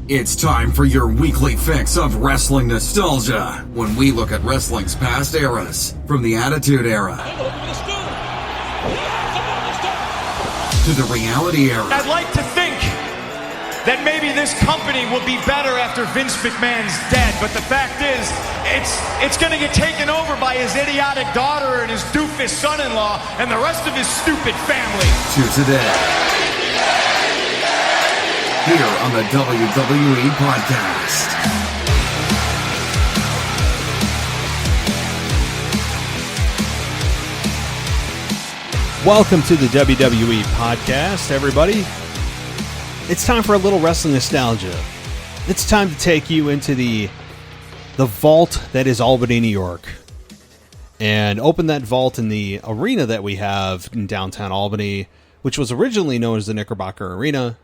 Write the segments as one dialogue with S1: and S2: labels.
S1: It's time for your weekly fix of wrestling nostalgia when we look at wrestling's past eras, from the Attitude Era to the Reality Era.
S2: I'd like to think that maybe this company will be better after Vince McMahon's dead, but the fact is, it's going to get taken over by his idiotic daughter and his doofus son-in-law and the rest of his stupid family.
S1: To today, here on the WWE Podcast.
S3: Welcome to the WWE Podcast, everybody. It's time for a little wrestling nostalgia. It's time to take you into the vault that is Albany, New York, and open that vault in the arena that we have in downtown Albany, which was originally known as the Knickerbocker Arena,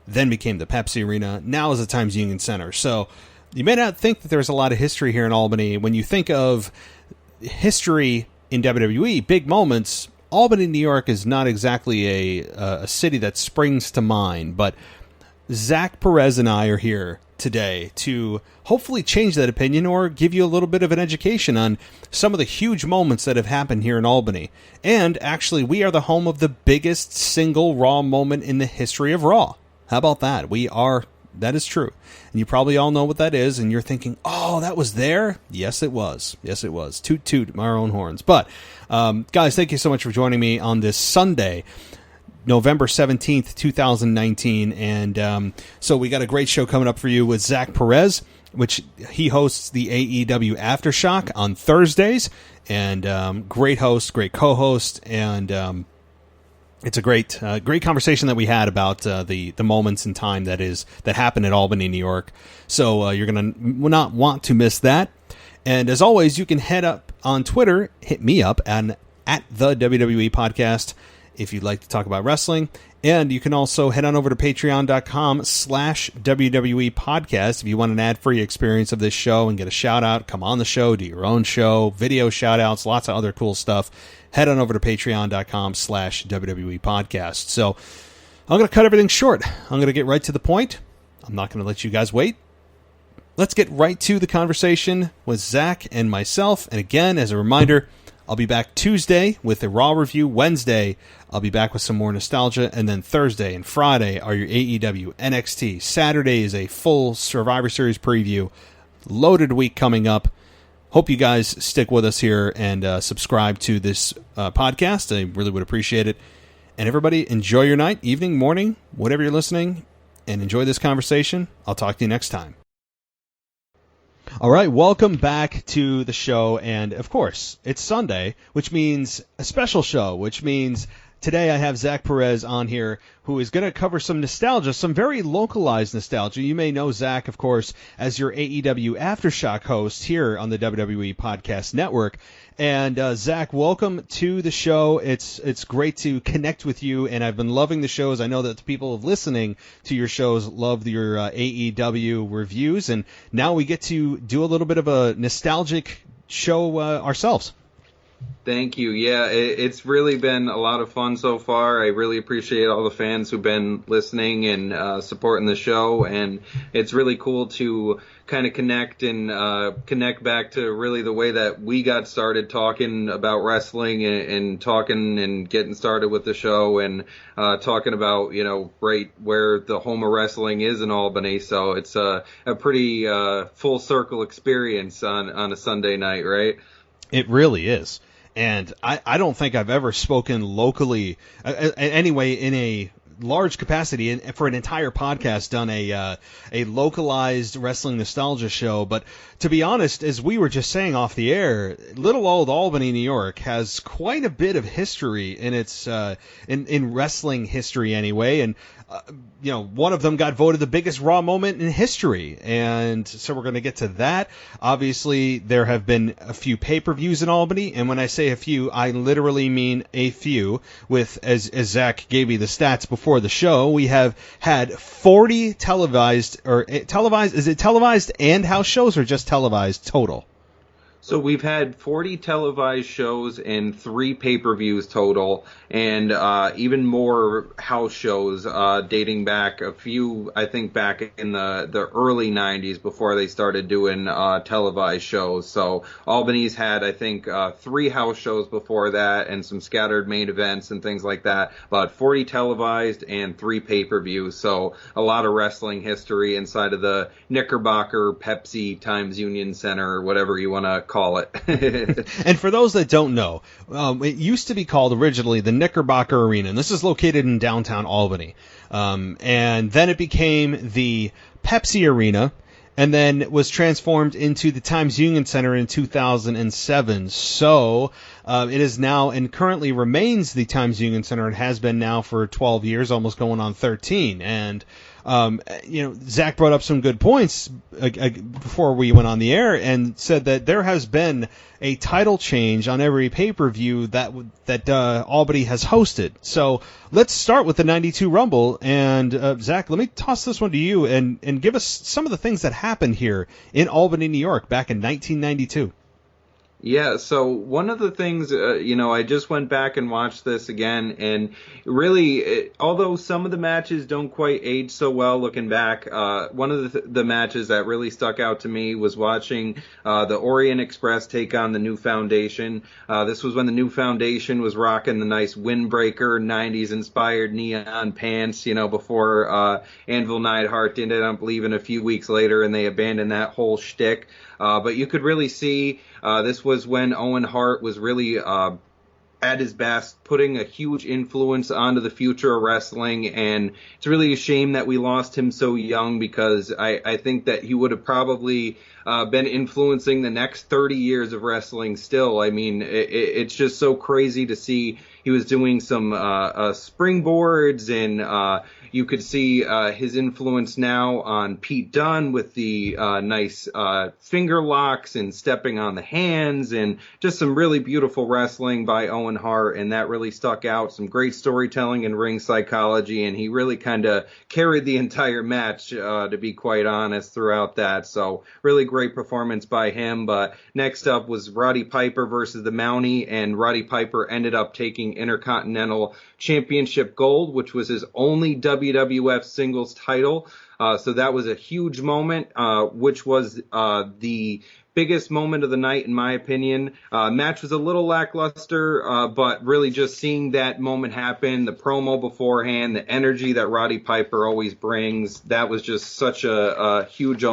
S3: then became the Pepsi Arena, now is the Times Union Center. So you may not think that there's a lot of history here in Albany. When you think of history in WWE, big moments, Albany, New York is not exactly a city that springs to mind, but Zach Perez and I are here today to hopefully change that opinion or give you a little bit of an education on some of the huge moments that have happened here in Albany. And actually, we are the home of the biggest single Raw moment in the history of Raw. How about that? That is true. And you probably all know what that is, and you're thinking, oh, that was there? Yes, it was. Yes, it was. Toot, toot, my own horns. But, guys, thank you so much for joining me on this Sunday, November 17th, 2019. And so we got a great show coming up for you with Zach Perez, which he hosts the AEW Aftershock on Thursdays. And great host, great co-host, and it's a great conversation that we had about the moments in time that happened at Albany, New York. So you're going to not want to miss that. And as always, you can head up on Twitter, hit me up at the WWE Podcast if you'd like to talk about wrestling. And you can also head on over to patreon.com/WWE Podcast if you want an ad-free experience of this show and get a shout-out, come on the show, do your own show, video shout-outs, lots of other cool stuff. Head on over to patreon.com/WWE Podcast. So I'm going to cut everything short. I'm going to get right to the point. I'm not going to let you guys wait. Let's get right to the conversation with Zach and myself. And again, as a reminder, I'll be back Tuesday with a Raw review. Wednesday, I'll be back with some more nostalgia. And then Thursday and Friday are your AEW, NXT. Saturday is a full Survivor Series preview. Loaded week coming up. Hope you guys stick with us here and subscribe to this podcast. I really would appreciate it. And everybody, enjoy your night, evening, morning, whatever you're listening, and enjoy this conversation. I'll talk to you next time. All right, welcome back to the show. And, of course, it's Sunday, which means a special show, which means today I have Zach Perez on here who is going to cover some nostalgia, some very localized nostalgia. You may know Zach, of course, as your AEW Aftershock host here on the WWE Podcast Network. And Zach, welcome to the show. It's great to connect with you, and I've been loving the shows. I know that the people listening to your shows love your AEW reviews, and now we get to do a little bit of a nostalgic show ourselves.
S4: Thank you. Yeah, it's really been a lot of fun so far. I really appreciate all the fans who've been listening and supporting the show, and it's really cool to kind of connect back to really the way that we got started talking about wrestling and talking and getting started with the show and talking about, right where the home of wrestling is in Albany. So it's a pretty full circle experience on a Sunday night, right?
S3: It really is. And I don't think I've ever spoken locally, anyway, in a large capacity and for an entire podcast, done a localized wrestling nostalgia show. But to be honest, as we were just saying off the air, little old Albany, New York has quite a bit of history in its in wrestling history anyway. And one of them got voted the biggest Raw moment in history. And so we're going to get to that. Obviously, there have been a few pay-per-views in Albany. And when I say a few, I literally mean a few. With, as Zach gave me the stats before the show, we have had 40 televised, is it televised and house shows or just televised total?
S4: So we've had 40 televised shows and 3 pay-per-views total, and even more house shows dating back a few, I think back in the early 90s before they started doing televised shows. So Albany's had, I think, 3 house shows before that and some scattered main events and things like that. About 40 televised and 3 pay-per-views. So a lot of wrestling history inside of the Knickerbocker Pepsi Times Union Center, or whatever you want to call it.
S3: And for those that don't know, it used to be called originally the Knickerbocker Arena, and this is located in downtown Albany. And then it became the Pepsi Arena, and then it was transformed into the Times Union Center in 2007. So it is now and currently remains the Times Union Center. It has been now for 12 years, almost going on 13. And Zach brought up some good points before we went on the air and said that there has been a title change on every pay-per-view that Albany has hosted. So let's start with the 92 Rumble. And Zach, let me toss this one to you and give us some of the things that happened here in Albany, New York back in 1992.
S4: Yeah, so one of the things, I just went back and watched this again, and really, although some of the matches don't quite age so well looking back, one of the matches that really stuck out to me was watching the Orient Express take on the New Foundation. This was when the New Foundation was rocking the nice windbreaker, 90s-inspired neon pants, before Anvil Neidhart ended up leaving a few weeks later, and they abandoned that whole shtick. But you could really see this was when Owen Hart was really at his best, putting a huge influence onto the future of wrestling, and it's really a shame that we lost him so young, because I think that he would have probably been influencing the next 30 years of wrestling still. I mean, it's just so crazy to see. He was doing some springboards, and you could see his influence now on Pete Dunne with the nice finger locks and stepping on the hands, and just some really beautiful wrestling by Owen Hart, and that really stuck out. Some great storytelling and ring psychology, and he really kind of carried the entire match, to be quite honest, throughout that. So really great performance by him. But next up was Roddy Piper versus the Mountie, and Roddy Piper ended up taking Intercontinental Championship gold, which was his only WWF singles title. So that was a huge moment, which was the biggest moment of the night, in my opinion. Match was a little lackluster, but really just seeing that moment happen, the promo beforehand, the energy that Roddy Piper always brings, that was just such a huge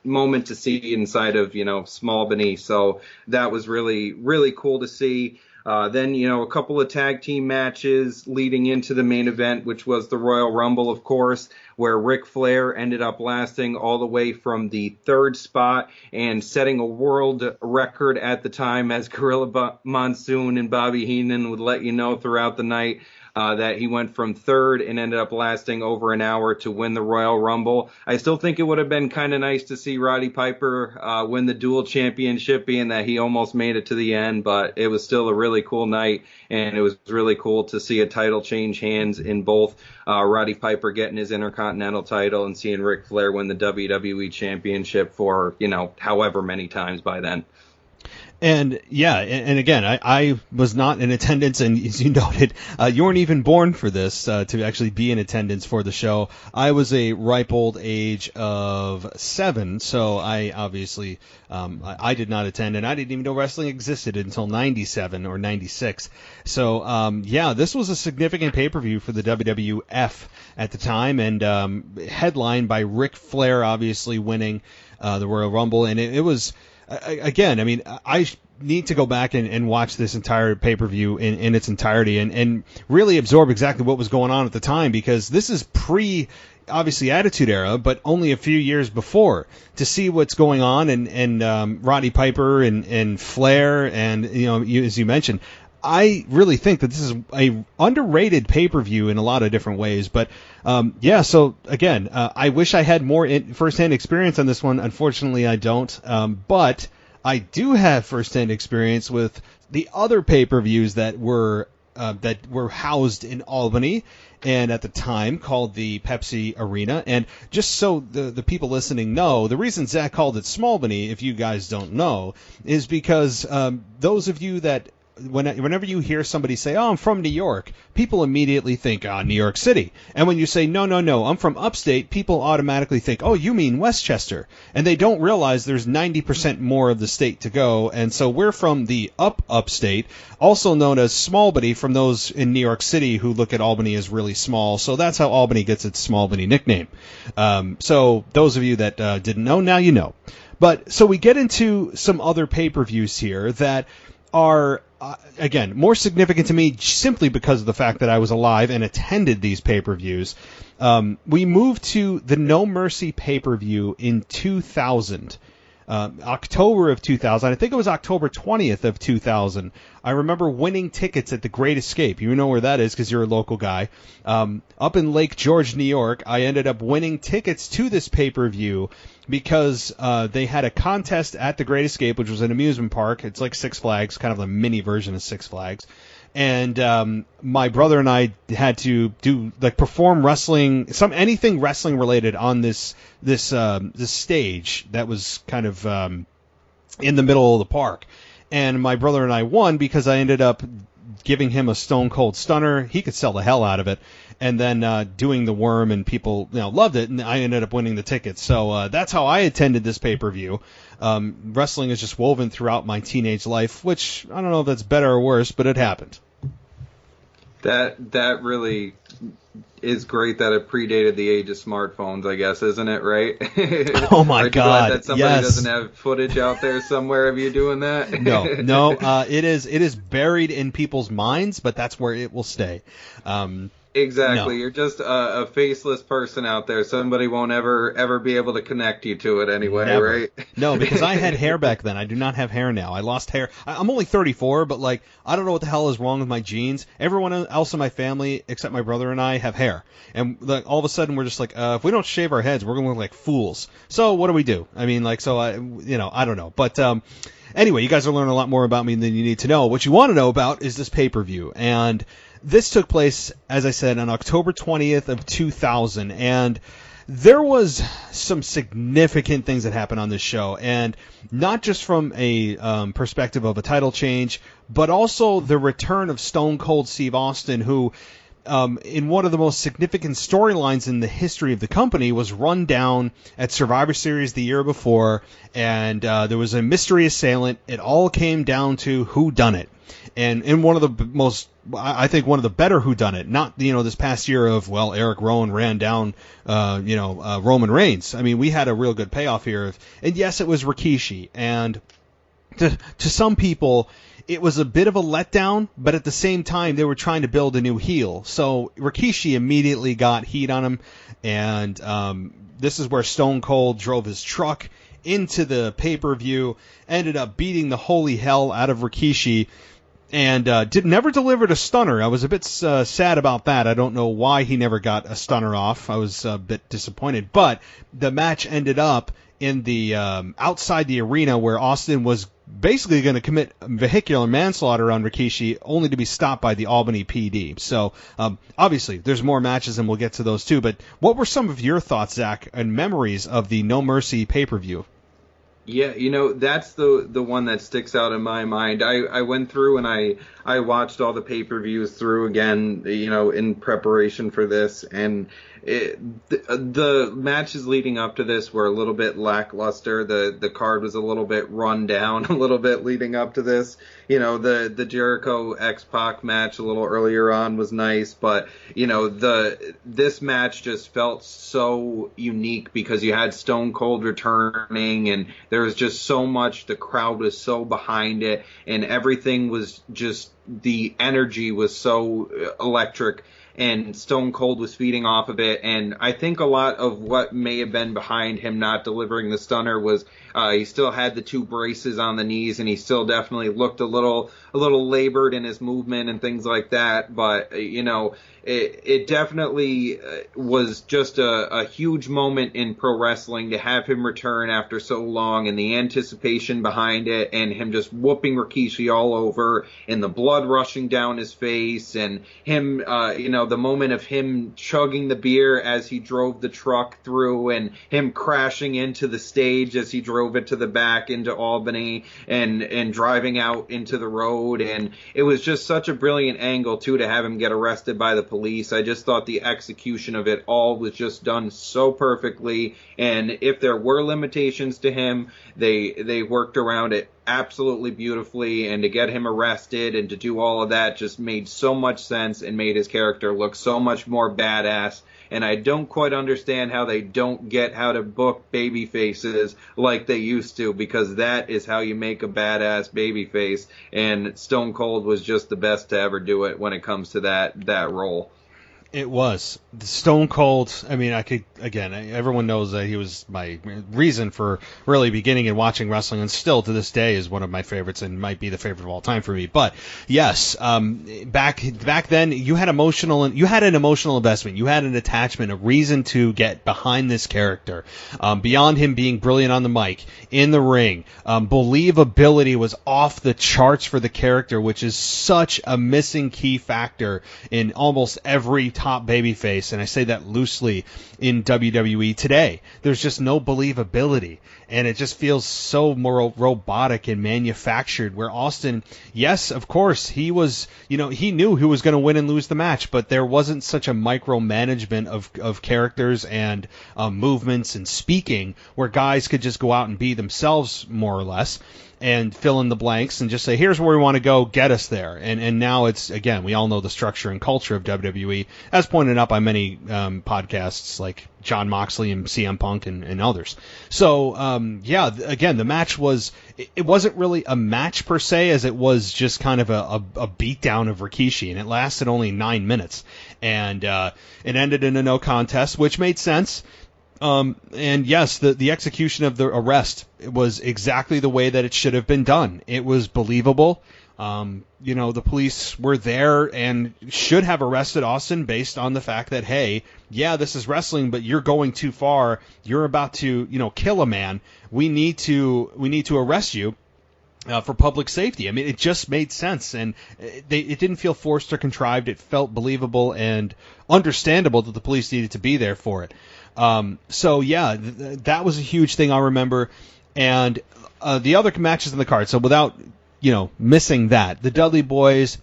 S4: moment to see inside of, Small Albany. So that was really, really cool to see. Then, a couple of tag team matches leading into the main event, which was the Royal Rumble, of course, where Ric Flair ended up lasting all the way from the 3rd spot and setting a world record at the time, as Gorilla Monsoon and Bobby Heenan would let you know throughout the night. That he went from 3rd and ended up lasting over an hour to win the Royal Rumble. I still think it would have been kind of nice to see Roddy Piper win the dual championship, being that he almost made it to the end, but it was still a really cool night, and it was really cool to see a title change hands in both Roddy Piper getting his Intercontinental title and seeing Ric Flair win the WWE Championship for, however many times by then.
S3: And yeah, and again, I was not in attendance, and as you noted, you weren't even born for this to actually be in attendance for the show. I was a ripe old age of 7, so I obviously I did not attend, and I didn't even know wrestling existed until 97 or 96. So yeah, this was a significant pay-per-view for the WWF at the time, and headlined by Ric Flair, obviously winning the Royal Rumble, and it was. Again, I mean, I need to go back and watch this entire pay-per-view in its entirety and really absorb exactly what was going on at the time, because this is obviously Attitude Era, but only a few years before, to see what's going on and Roddy Piper and Flair and, as you mentioned, I really think that this is a underrated pay-per-view in a lot of different ways. But yeah, so again, I wish I had more first-hand experience on this one. Unfortunately, I don't. But I do have first-hand experience with the other pay-per-views that were that were housed in Albany, and at the time called the Pepsi Arena. And just so the people listening know, the reason Zach called it Smallbany, if you guys don't know, is because those of you that whenever you hear somebody say, "Oh, I'm from New York," people immediately think, New York City. And when you say, no, I'm from upstate, people automatically think, oh, you mean Westchester. And they don't realize there's 90% more of the state to go. And so we're from the upstate, also known as Smallbany from those in New York City who look at Albany as really small. So that's how Albany gets its Smallbany nickname. So those of you that didn't know, now you know. But so we get into some other pay-per-views here that are, again, more significant to me simply because of the fact that I was alive and attended these pay-per-views. We moved to the No Mercy pay-per-view in 2000. October of 2000. I think it was October 20th of 2000. I remember winning tickets at the Great Escape. You know where that is because you're a local guy. Up in Lake George, New York, I ended up winning tickets to this pay-per-view because they had a contest at the Great Escape, which was an amusement park. It's like Six Flags, kind of a mini version of Six Flags. And my brother and I had to do perform wrestling, anything wrestling related on this stage that was kind of in the middle of the park. And my brother and I won because I ended up giving him a Stone Cold Stunner. He could sell the hell out of it. And then doing the worm, and people loved it, and I ended up winning the tickets. So that's how I attended this pay-per-view. Wrestling is just woven throughout my teenage life, which I don't know if that's better or worse, but it happened.
S4: That really is great that it predated the age of smartphones, I guess, isn't it, right?
S3: Oh, my
S4: God.
S3: God,
S4: that somebody
S3: yes.
S4: doesn't have footage out there somewhere of you doing that?
S3: No, it is buried in people's minds, but that's where it will stay.
S4: Exactly.
S3: No.
S4: You're just a faceless person out there. Somebody won't ever be able to connect you to it anyway,
S3: Never.
S4: right?
S3: No, because I had hair back then. I do not have hair now. I lost hair. I'm only 34, but I don't know what the hell is wrong with my genes. Everyone else in my family, except my brother and I, have hair. And all of a sudden we're just if we don't shave our heads, we're going to look like fools. So what do we do? I mean, I don't know. But anyway, you guys are learning a lot more about me than you need to know. What you want to know about is this pay-per-view. And this took place, as I said, on October 20th of 2000, and there was some significant things that happened on this show, and not just from a perspective of a title change, but also the return of Stone Cold Steve Austin, who, in one of the most significant storylines in the history of the company, was run down at Survivor Series the year before, and there was a mystery assailant. It all came down to who done it. And in one of the most, I think one of the better whodunit, not, this past year of, Eric Rowan ran down, Roman Reigns. I mean, we had a real good payoff here. And yes, it was Rikishi. And to some people, it was a bit of a letdown, but at the same time, they were trying to build a new heel. So Rikishi immediately got heat on him. And this is where Stone Cold drove his truck into the pay-per-view, ended up beating the holy hell out of Rikishi, and never delivered a stunner. I was a bit sad about that. I don't know why he never got a stunner off. I was a bit disappointed. But the match ended up in the outside the arena, where Austin was basically going to commit vehicular manslaughter on Rikishi, only to be stopped by the Albany PD. So obviously there's more matches, and we'll get to those too. But what were some of your thoughts, Zach, and memories of the No Mercy pay-per-view?
S4: Yeah, that's the one that sticks out in my mind. I went through and I watched all the pay-per-views through again, in preparation for this, and the matches leading up to this were a little bit lackluster. The card was a little bit run down a little bit leading up to this. The Jericho X-Pac match a little earlier on was nice, but this match just felt so unique because you had Stone Cold returning, and there was just so much. The crowd was so behind it, and everything was just, the energy was so electric. and Stone Cold was feeding off of it. And I think a lot of what may have been behind him not delivering the stunner was he still had the 2 braces on the knees, and he still definitely looked a little labored in his movement and things like that. But it definitely was just a huge moment in pro wrestling to have him return after so long, and the anticipation behind it, and him just whooping Rikishi all over, and the blood rushing down his face, and him, the moment of him chugging the beer as he drove the truck through, and him crashing into the stage as he drove it to the back into Albany, and driving out into the road. And it was just such a brilliant angle, too, to have him get arrested by the police. I just thought the execution of it all was just done so perfectly, and if there were limitations to him, they worked around it absolutely beautifully, and to get him arrested and to do all of that just made so much sense and made his character look so much more badass. And I don't quite understand how they don't get how to book baby faces like they used to, because that is how you make a badass baby face, and Stone Cold was just the best to ever do it when it comes to that role.
S3: It was. The Stone Cold, I mean, everyone knows that he was my reason for really beginning and watching wrestling, and still to this day is one of my favorites and might be the favorite of all time for me. But yes, back then you had an emotional investment, you had an attachment, a reason to get behind this character. Beyond him being brilliant on the mic, in the ring, believability was off the charts for the character, which is such a missing key factor in almost every top babyface, and I say that loosely, in WWE today. There's just no believability, and it just feels so more robotic and manufactured, where Austin, yes, of course, he was, he knew who was going to win and lose the match, but there wasn't such a micromanagement of characters and movements and speaking, where guys could just go out and be themselves, more or less, and fill in the blanks and just say, here's where we want to go, get us there. And now it's, again, we all know the structure and culture of WWE, as pointed out by many podcasts like John Moxley and CM Punk and others. So, again, the match it wasn't really a match per se, as it was just kind of a beatdown of Rikishi, and it lasted only 9 minutes. And it ended in a no contest, which made sense. And yes, the execution of the arrest was exactly the way that it should have been done. It was believable. The police were there and should have arrested Austin based on the fact that, hey, yeah, this is wrestling, but you're going too far. You're about to, kill a man. We need to arrest you. For public safety. I mean, it just made sense, and it didn't feel forced or contrived. It felt believable and understandable that the police needed to be there for it. That was a huge thing I remember. And the other matches in the card, so without, missing that, the Dudley Boys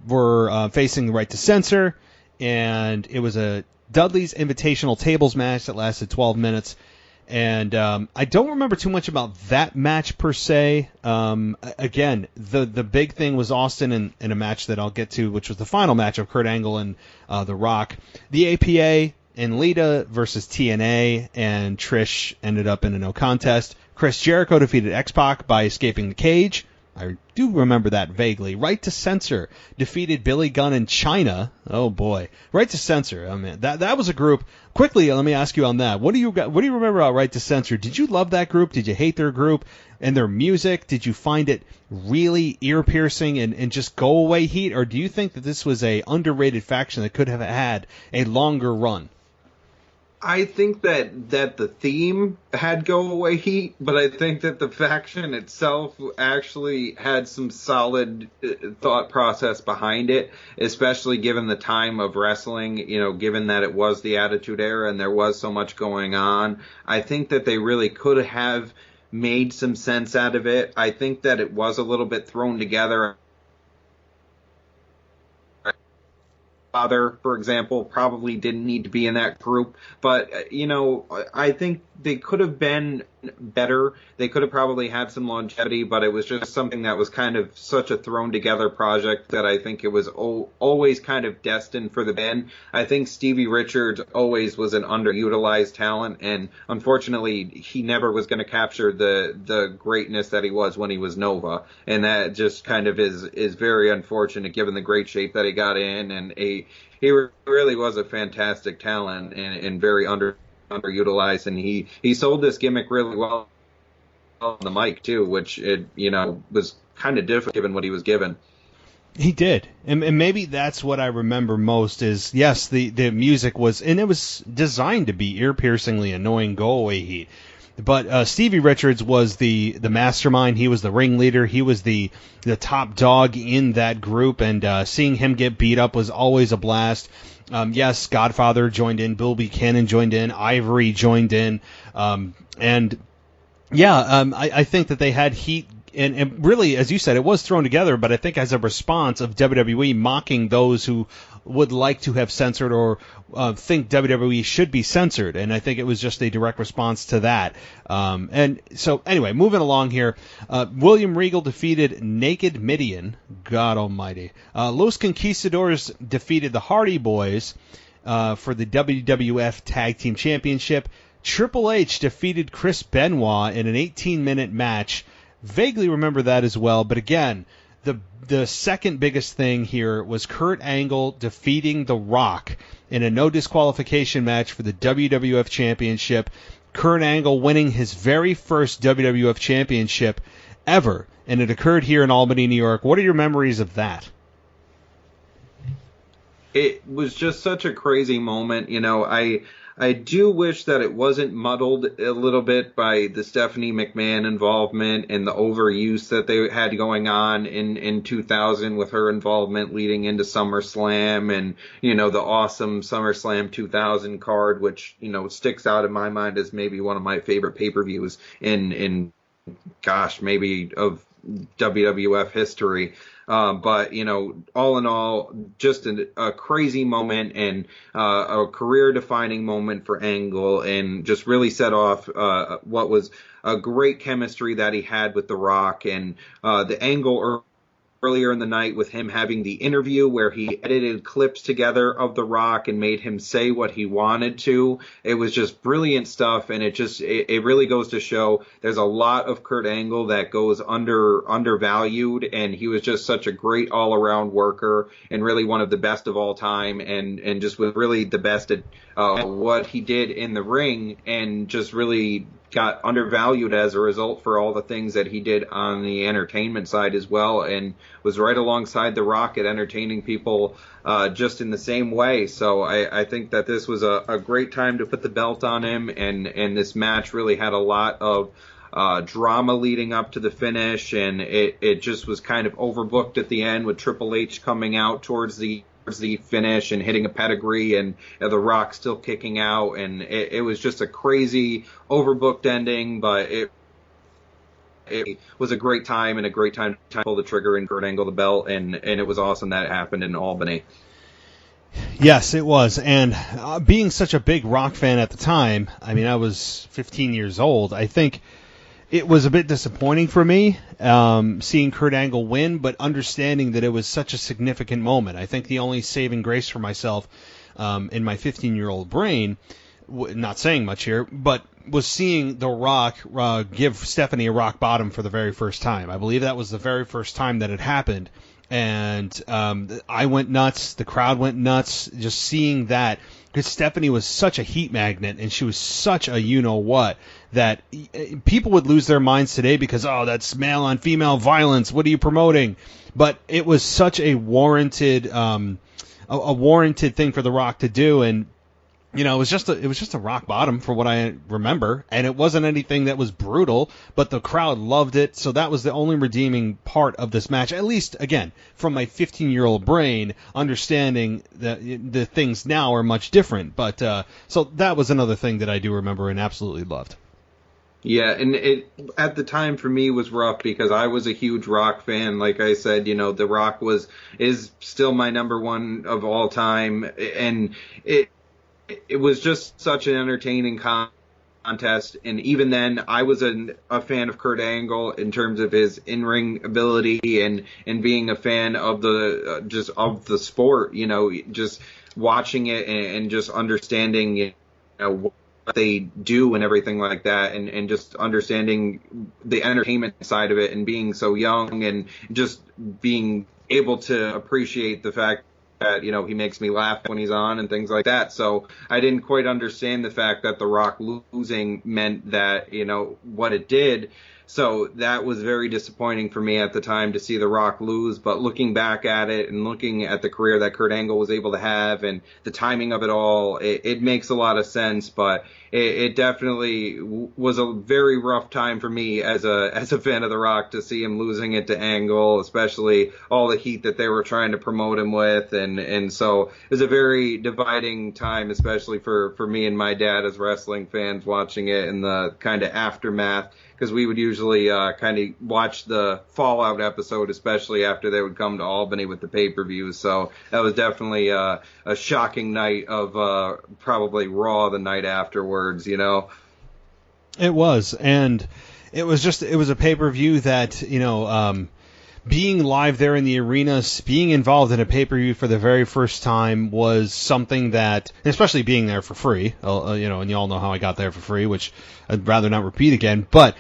S3: were facing the Right to Censor, and it was a Dudley's Invitational Tables match that lasted 12 minutes. And I don't remember too much about that match per se. Again, the big thing was Austin in a match that I'll get to, which was the final match of Kurt Angle and The Rock. The APA and Lita versus TNA, and Trish ended up in a no contest. Chris Jericho defeated X-Pac by escaping the cage. I do remember that vaguely. Right to Censor defeated Billy Gunn and China. Oh boy, Right to Censor. I mean, that was a group. Quickly, let me ask you on that. What do you remember about Right to Censor? Did you love that group? Did you hate their group and their music? Did you find it really ear piercing and just go away heat, or do you think that this was a underrated faction that could have had a longer run?
S4: I think that the theme had go away heat, but I think that the faction itself actually had some solid thought process behind it, especially given the time of wrestling, given that it was the Attitude Era and there was so much going on. I think that they really could have made some sense out of it. I think that it was a little bit thrown together. Father, for example, probably didn't need to be in that group, but I think they could have been better. They could have probably had some longevity, but it was just something that was kind of such a thrown together project that I think it was always kind of destined for the bin. I think Stevie Richards always was an underutilized talent, and unfortunately he never was going to capture the greatness that he was when he was Nova, and that just kind of is very unfortunate given the great shape that he got in, and a he really was a fantastic talent and very underutilized, and he sold this gimmick really well on the mic too, which was kind of different given what he was given.
S3: He did, and maybe that's what I remember most is, yes, the music was, and it was designed to be ear-piercingly annoying go-away heat. But Stevie Richards was the mastermind. He was the ringleader. He was the top dog in that group, and seeing him get beat up was always a blast. Yes, Godfather joined in, Bill Buchanan joined in, Ivory joined in, and yeah, I think that they had heat. And really, as you said, it was thrown together, but I think as a response of WWE mocking those who would like to have censored or think WWE should be censored. And I think it was just a direct response to that. And so, anyway, moving along here, William Regal defeated Naked Midian, God almighty. Los Conquistadors defeated the Hardy Boys for the WWF Tag Team Championship. Triple H defeated Chris Benoit in an 18-minute match. Vaguely remember that as well, but again, the second biggest thing here was Kurt Angle defeating The Rock in a no disqualification match for the WWF Championship. Kurt Angle winning his very first WWF Championship ever, and it occurred here in Albany, New York. What are your memories of that?
S4: It was just such a crazy moment. I do wish that it wasn't muddled a little bit by the Stephanie McMahon involvement and the overuse that they had going on in 2000 with her involvement leading into SummerSlam and, the awesome SummerSlam 2000 card, which, sticks out in my mind as maybe one of my favorite pay-per-views in maybe of WWF history. But, all in all, just a crazy moment and a career-defining moment for Angle, and just really set off what was a great chemistry that he had with The Rock. And the Angle earlier in the night with him having the interview where he edited clips together of The Rock and made him say what he wanted to. It was just brilliant stuff, and it really goes to show there's a lot of Kurt Angle that goes undervalued, and he was just such a great all-around worker and really one of the best of all time, and just was really the best at what he did in the ring, and just really got undervalued as a result for all the things that he did on the entertainment side as well, and was right alongside The Rock at entertaining people just in the same way. So I think that this was a great time to put the belt on him, and this match really had a lot of drama leading up to the finish, and it just was kind of overbooked at the end with Triple H coming out towards the finish and hitting a pedigree, and The Rock still kicking out, and it was just a crazy overbooked ending, but it was a great time, and a great time to pull the trigger and Kurt Angle the belt, and it was awesome that it happened in Albany.
S3: Yes, it was, and being such a big Rock fan at the time, I mean, I was 15 years old, I think it was a bit disappointing for me seeing Kurt Angle win, but understanding that it was such a significant moment. I think the only saving grace for myself in my 15-year-old brain, not saying much here, but was seeing The Rock give Stephanie a rock bottom for the very first time. I believe that was the very first time that it happened. And I went nuts. The crowd went nuts just seeing that, because Stephanie was such a heat magnet and she was such a you-know-what that people would lose their minds today because, oh, that's male-on-female violence. What are you promoting? But it was such a warranted warranted thing for The Rock to do, and it was just a rock bottom for what I remember, and it wasn't anything that was brutal, but the crowd loved it, so that was the only redeeming part of this match, at least, again, from my 15-year-old brain, understanding that the things now are much different, but, so that was another thing that I do remember and absolutely loved.
S4: Yeah, and it at the time for me was rough because I was a huge Rock fan. Like I said, The Rock is still my number one of all time, and it was just such an entertaining contest, and even then, I was a fan of Kurt Angle in terms of his in-ring ability and being a fan of the sport. Just watching it and just understanding what they do and everything like that, and just understanding the entertainment side of it, and being so young and just being able to appreciate the fact that, you know, he makes me laugh when he's on and things like that. So I didn't quite understand the fact that The Rock losing meant that, you know, what it did. So that was very disappointing for me at the time to see The Rock lose. But looking back at it and looking at the career that Kurt Angle was able to have and the timing of it all, it makes a lot of sense. But it definitely was a very rough time for me as a fan of The Rock to see him losing it to Angle, especially all the heat that they were trying to promote him with. And so it was a very dividing time, especially for me and my dad as wrestling fans watching it in the kind of aftermath. Because we would usually kind of watch the Fallout episode, especially after they would come to Albany with the pay-per-view. So that was definitely a shocking night of probably Raw the night afterwards, you know.
S3: It was, and it was a pay-per-view that, you know, being live there in the arena, being involved in a pay-per-view for the very first time was something that, especially being there for free, you know, and you all know how I got there for free, which I'd rather not repeat again, but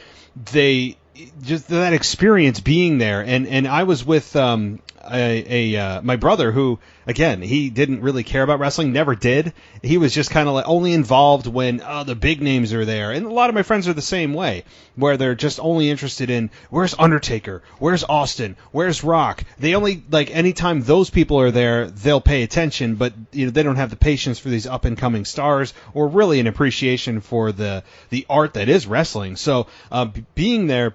S3: just that experience being there, and I was with my brother who, again, he didn't really care about wrestling, never did. He was just kind of like only involved when the big names are there, and a lot of my friends are the same way, where they're just only interested in where's Undertaker, where's Austin, where's Rock. They only, like, anytime those people are there, they'll pay attention, but you know they don't have the patience for these up and coming stars or really an appreciation for the art that is wrestling. So being there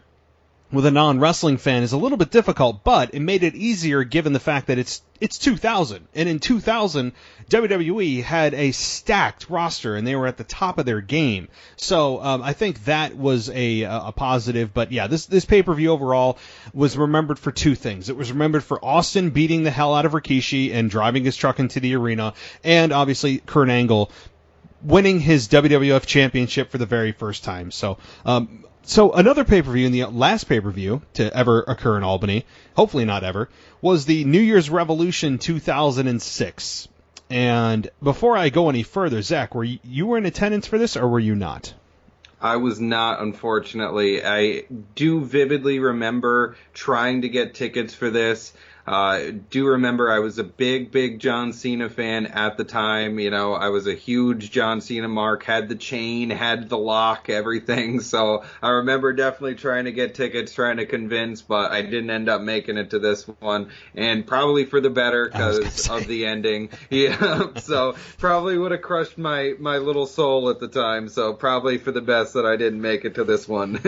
S3: with a non-wrestling fan is a little bit difficult, but it made it easier given the fact that it's 2000. And in 2000, WWE had a stacked roster, and they were at the top of their game. So I think that was a positive. But yeah, this pay-per-view overall was remembered for two things. It was remembered for Austin beating the hell out of Rikishi and driving his truck into the arena, and obviously Kurt Angle winning his WWF Championship for the very first time. So another pay-per-view, and the last pay-per-view to ever occur in Albany, hopefully not ever, was the New Year's Revolution 2006. And before I go any further, Zach, you were in attendance for this, or were you not?
S4: I was not, unfortunately. I do vividly remember trying to get tickets for this. Do remember I was a big John Cena fan at the time. You know, I was a huge John Cena mark, had the chain, had the lock, everything. So I remember definitely trying to get tickets, trying to convince, but I didn't end up making it to this one. And probably for the better because of the ending. Yeah, so probably would have crushed my little soul at the time. So probably for the best that I didn't make it to this one.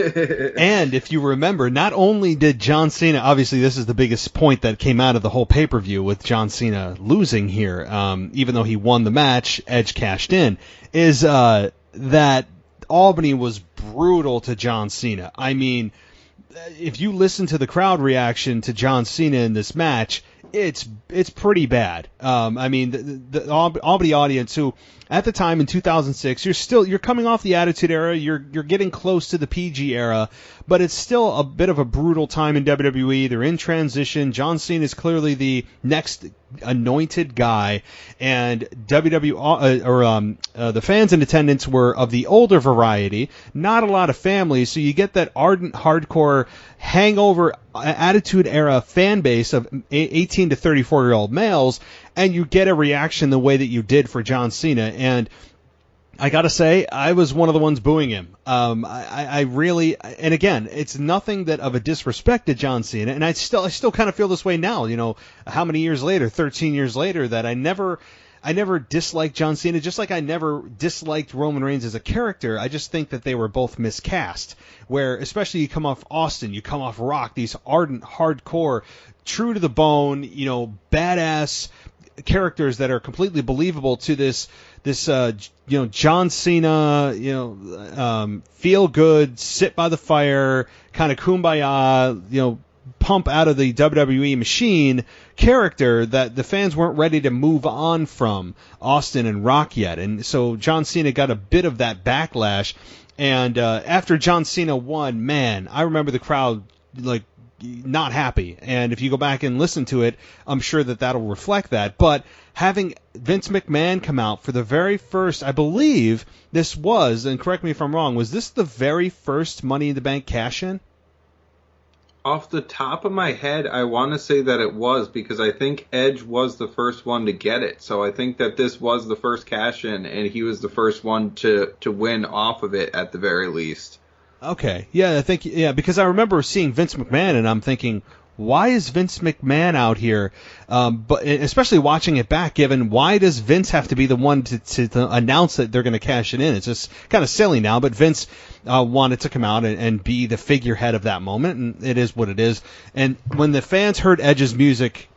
S3: And if you remember, not only did John Cena, obviously this is the biggest point that came out of the whole pay-per-view with John Cena losing here, even though he won the match, Edge cashed in, is that Albany was brutal to John Cena. I mean, if you listen to the crowd reaction to John Cena in this match, it's pretty bad. I mean, the Albany audience, who at the time in 2006, you're coming off the Attitude Era, you're getting close to the PG era, but it's still a bit of a brutal time in WWE. They're in transition. John Cena is clearly the next anointed guy, and the fans in attendance were of the older variety, not a lot of families, so you get that ardent, hardcore, hangover, Attitude Era fan base of 18 to 34-year-old males, and you get a reaction the way that you did for John Cena. And I gotta say, I was one of the ones booing him. I really, and again, it's nothing that of a disrespect to John Cena, and I still kind of feel this way now. You know, how many years later, 13 years later, that I never disliked John Cena, just like I never disliked Roman Reigns as a character. I just think that they were both miscast. Where, especially you come off Austin, you come off Rock, these ardent, hardcore, true to the bone, you know, badass characters that are completely believable to this John Cena, feel good, sit by the fire, kind of kumbaya, pump out of the WWE machine character that the fans weren't ready to move on from Austin and Rock yet. And so John Cena got a bit of that backlash. And after John Cena won, man, I remember the crowd not happy. And if you go back and listen to it, I'm sure that that'll reflect that. But having Vince McMahon come out for the very first, I believe this was, and correct me if I'm wrong, was this the very first Money in the Bank cash-in?
S4: Off the top of my head, I want to say that it was, because I think Edge was the first one to get it. So I think that this was the first cash-in, and he was the first one to win off of it at the very least.
S3: Okay. Yeah, I think, because I remember seeing Vince McMahon and I'm thinking, why is Vince McMahon out here? But especially watching it back, given why does Vince have to be the one to announce that they're going to cash it in? It's just kind of silly now, but Vince wanted to come out and be the figurehead of that moment, and it is what it is. And when the fans heard Edge's music,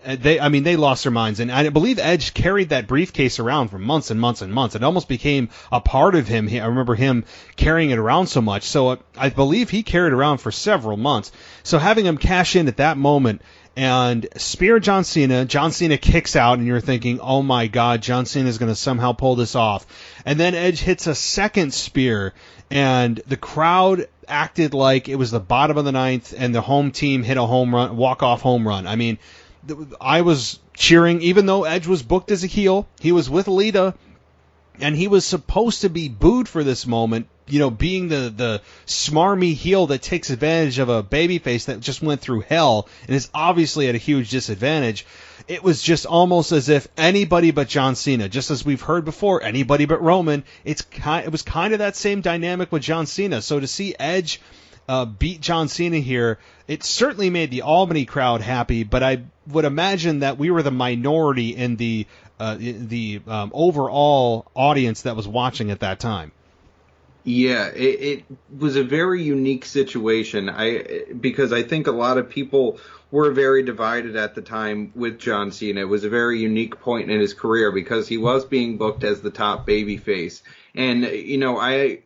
S3: they lost their minds. And I believe Edge carried that briefcase around for months and months and months. It almost became a part of him. I remember him carrying it around so much. So I believe he carried it around for several months. So having him cash in at that moment and spear John Cena kicks out, and you're thinking, oh my God, John Cena is going to somehow pull this off. And then Edge hits a second spear, and the crowd acted like it was the bottom of the ninth, and the home team hit a home run, walk-off home run. I mean, I was cheering, even though Edge was booked as a heel. He was with Lita, and he was supposed to be booed for this moment, being the smarmy heel that takes advantage of a babyface that just went through hell and is obviously at a huge disadvantage. It was just almost as if anybody but John Cena, just as we've heard before, anybody but Roman, it was kind of that same dynamic with John Cena. So to see Edge beat John Cena here, it certainly made the Albany crowd happy, but I would imagine that we were the minority in the overall audience that was watching at that time.
S4: Yeah, it was a very unique situation. Because I think a lot of people were very divided at the time with John Cena. It was a very unique point in his career because he was being booked as the top babyface. And, I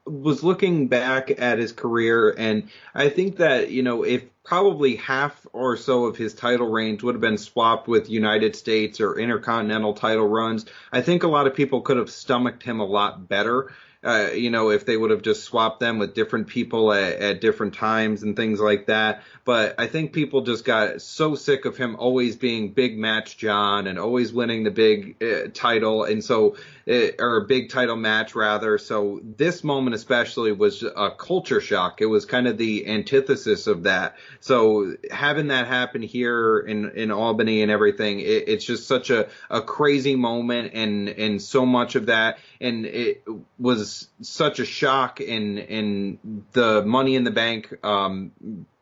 S4: was looking back at his career, and I think that, if probably half or so of his title reigns would have been swapped with United States or Intercontinental title runs, I think a lot of people could have stomached him a lot better. If they would have just swapped them with different people at different times and things like that. But I think people just got so sick of him always being Big Match John and always winning the big title. And so, or a big title match rather. So this moment especially was a culture shock. It was kind of the antithesis of that. So having that happen here in Albany and everything, it's just such a crazy moment and so much of that. And it was such a shock, and the Money in the Bank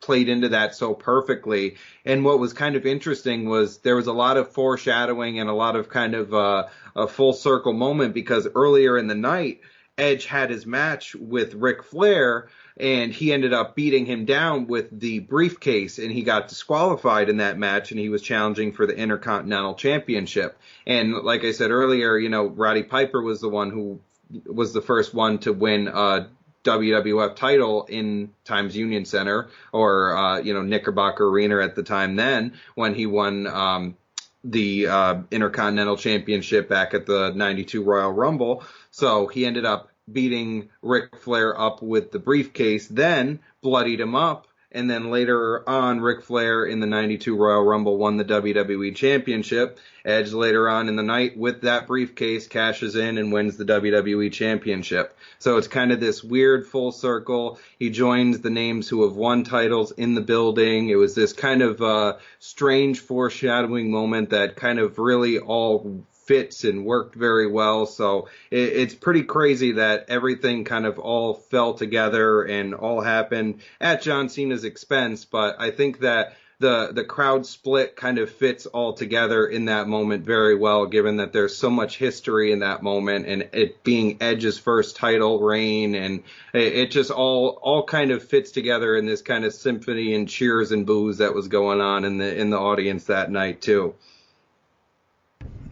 S4: played into that so perfectly. And what was kind of interesting was there was a lot of foreshadowing and a lot of kind of a full circle moment, because earlier in the night, Edge had his match with Ric Flair, and he ended up beating him down with the briefcase, and he got disqualified in that match, and he was challenging for the Intercontinental Championship. And like I said earlier, Roddy Piper was the one who was the first one to win a WWF title in Times Union Center, or, Knickerbocker Arena at the time then, when he won the Intercontinental Championship back at the 92 Royal Rumble. So he ended up beating Ric Flair up with the briefcase, then bloodied him up, and then later on, Ric Flair in the 92 Royal Rumble won the WWE Championship. Edge later on in the night with that briefcase cashes in and wins the WWE Championship. So it's kind of this weird full circle. He joins the names who have won titles in the building. It was this kind of strange foreshadowing moment that kind of really all fits and worked very well. So it's pretty crazy that everything kind of all fell together and all happened at John Cena's expense. But I think that the crowd split kind of fits all together in that moment very well, given that there's so much history in that moment, and it being Edge's first title reign, and it just all kind of fits together in this kind of symphony and cheers and boos that was going on in the audience that night too.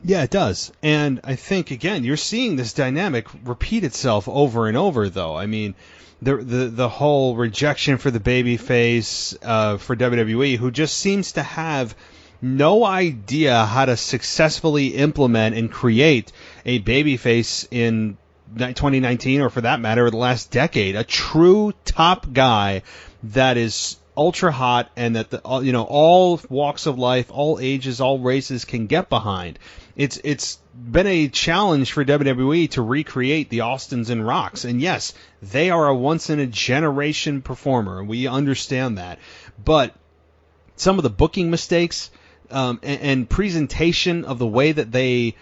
S3: Yeah, it does. And I think, again, you're seeing this dynamic repeat itself over and over, though. I mean, the whole rejection for the babyface for WWE, who just seems to have no idea how to successfully implement and create a babyface in 2019, or for that matter, the last decade. A true top guy that is ultra hot and that all walks of life, all ages, all races can get behind. it's been a challenge for WWE to recreate the Austins and Rocks. And yes, they are a once-in-a-generation performer, and we understand that. But some of the booking mistakes and presentation of the way that they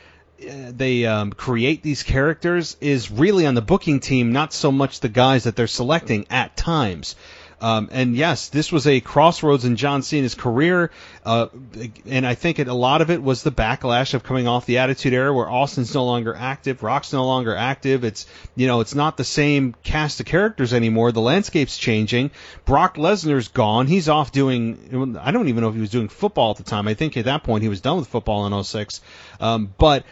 S3: create these characters is really on the booking team, not so much the guys that they're selecting at times. And yes, this was a crossroads in John Cena's career, and I think a lot of it was the backlash of coming off the Attitude Era, where Austin's no longer active, Rock's no longer active. It's not the same cast of characters anymore. The landscape's changing. Brock Lesnar's gone. He's off doing, I don't even know if he was doing football at the time. I think at that point he was done with football in 2006. But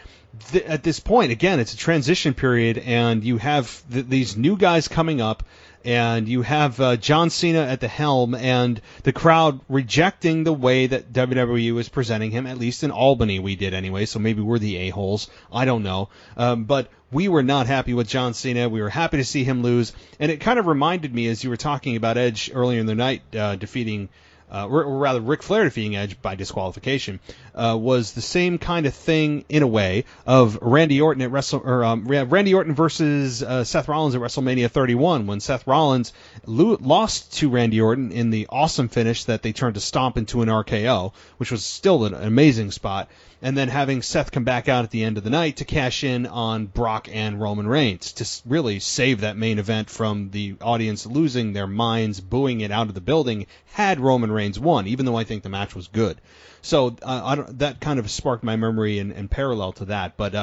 S3: at this point, again, it's a transition period, and you have these new guys coming up. And you have John Cena at the helm, and the crowd rejecting the way that WWE was presenting him. At least in Albany, we did anyway. So maybe we're the a-holes. I don't know. But we were not happy with John Cena. We were happy to see him lose. And it kind of reminded me, as you were talking about Edge earlier in the night defeating, or rather Ric Flair defeating Edge by disqualification, was the same kind of thing in a way of Randy Orton Randy Orton versus Seth Rollins at WrestleMania 31, when Seth Rollins lost to Randy Orton in the awesome finish that they turned to stomp into an RKO, which was still an amazing spot, and then having Seth come back out at the end of the night to cash in on Brock and Roman Reigns to really save that main event from the audience losing their minds, booing it out of the building had Roman Reigns won, even though I think the match was good. So that kind of sparked my memory and parallel to that. But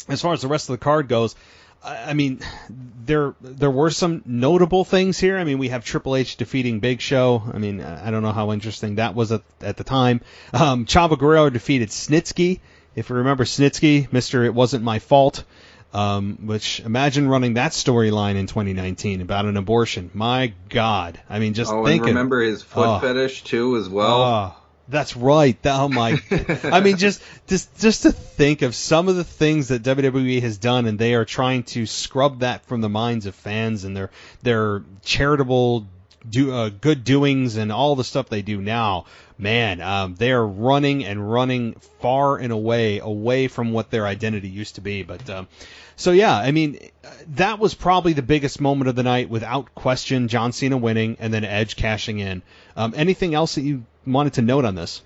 S3: as far as the rest of the card goes, I mean, there were some notable things here. I mean, we have Triple H defeating Big Show. I mean, I don't know how interesting that was at the time. Chavo Guerrero defeated Snitsky. If you remember Snitsky, Mr. It Wasn't My Fault, which imagine running that storyline in 2019 about an abortion. My God. I mean, just thinking.
S4: And remember his foot fetish, too, as well.
S3: That's right. Oh my! I mean, just to think of some of the things that WWE has done, and they are trying to scrub that from the minds of fans, and their charitable good doings and all the stuff they do now. Man, they are running far and away from what their identity used to be. But so yeah, I mean, that was probably the biggest moment of the night, without question. John Cena winning, and then Edge cashing in. Anything else that you wanted to note on this?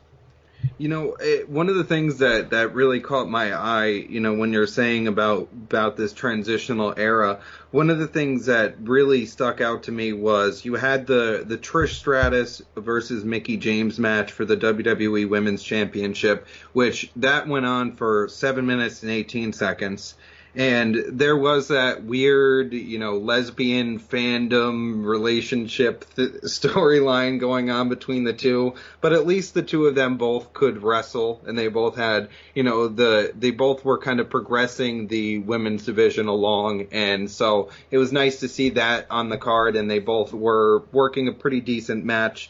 S4: You know, one of the things that really caught my eye, you know, when you're saying about this transitional era, one of the things that really stuck out to me was you had the Trish Stratus versus Mickie James match for the WWE Women's Championship, which that went on for 7 minutes and 18 seconds. And there was that weird, you know, lesbian fandom relationship storyline going on between the two. But at least the two of them both could wrestle, and they both had, you know, they both were kind of progressing the women's division along. And so it was nice to see that on the card, and they both were working a pretty decent match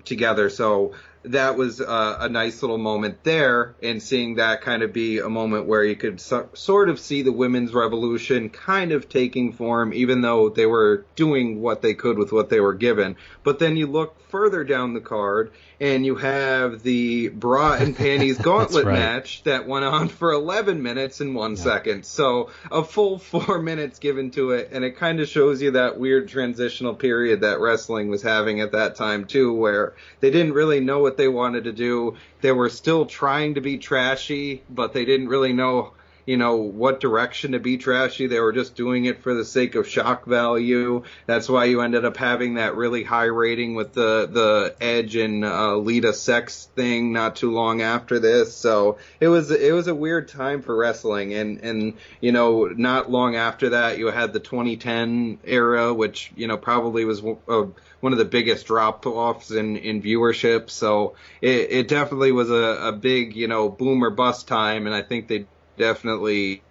S4: together. So that was a nice little moment there, and seeing that kind of be a moment where you could sort of see the women's revolution kind of taking form, even though they were doing what they could with what they were given. But then you look further down the card, and you have the bra and panties gauntlet match that went on for 11 minutes and 1 second. So a full 4 minutes given to it, and it kind of shows you that weird transitional period that wrestling was having at that time too, where they didn't really know what they wanted to do. They were still trying to be trashy, but they didn't really know, you know, what direction to be trashy. They were just doing it for the sake of shock value. That's why you ended up having that really high rating with the Edge and Lita sex thing not too long after this. So it was a weird time for wrestling. And you know, not long after that, you had the 2010 era, which, you know, probably was one of the biggest drop-offs in viewership. So it definitely was a big, you know, boom or bust time, and I think they definitely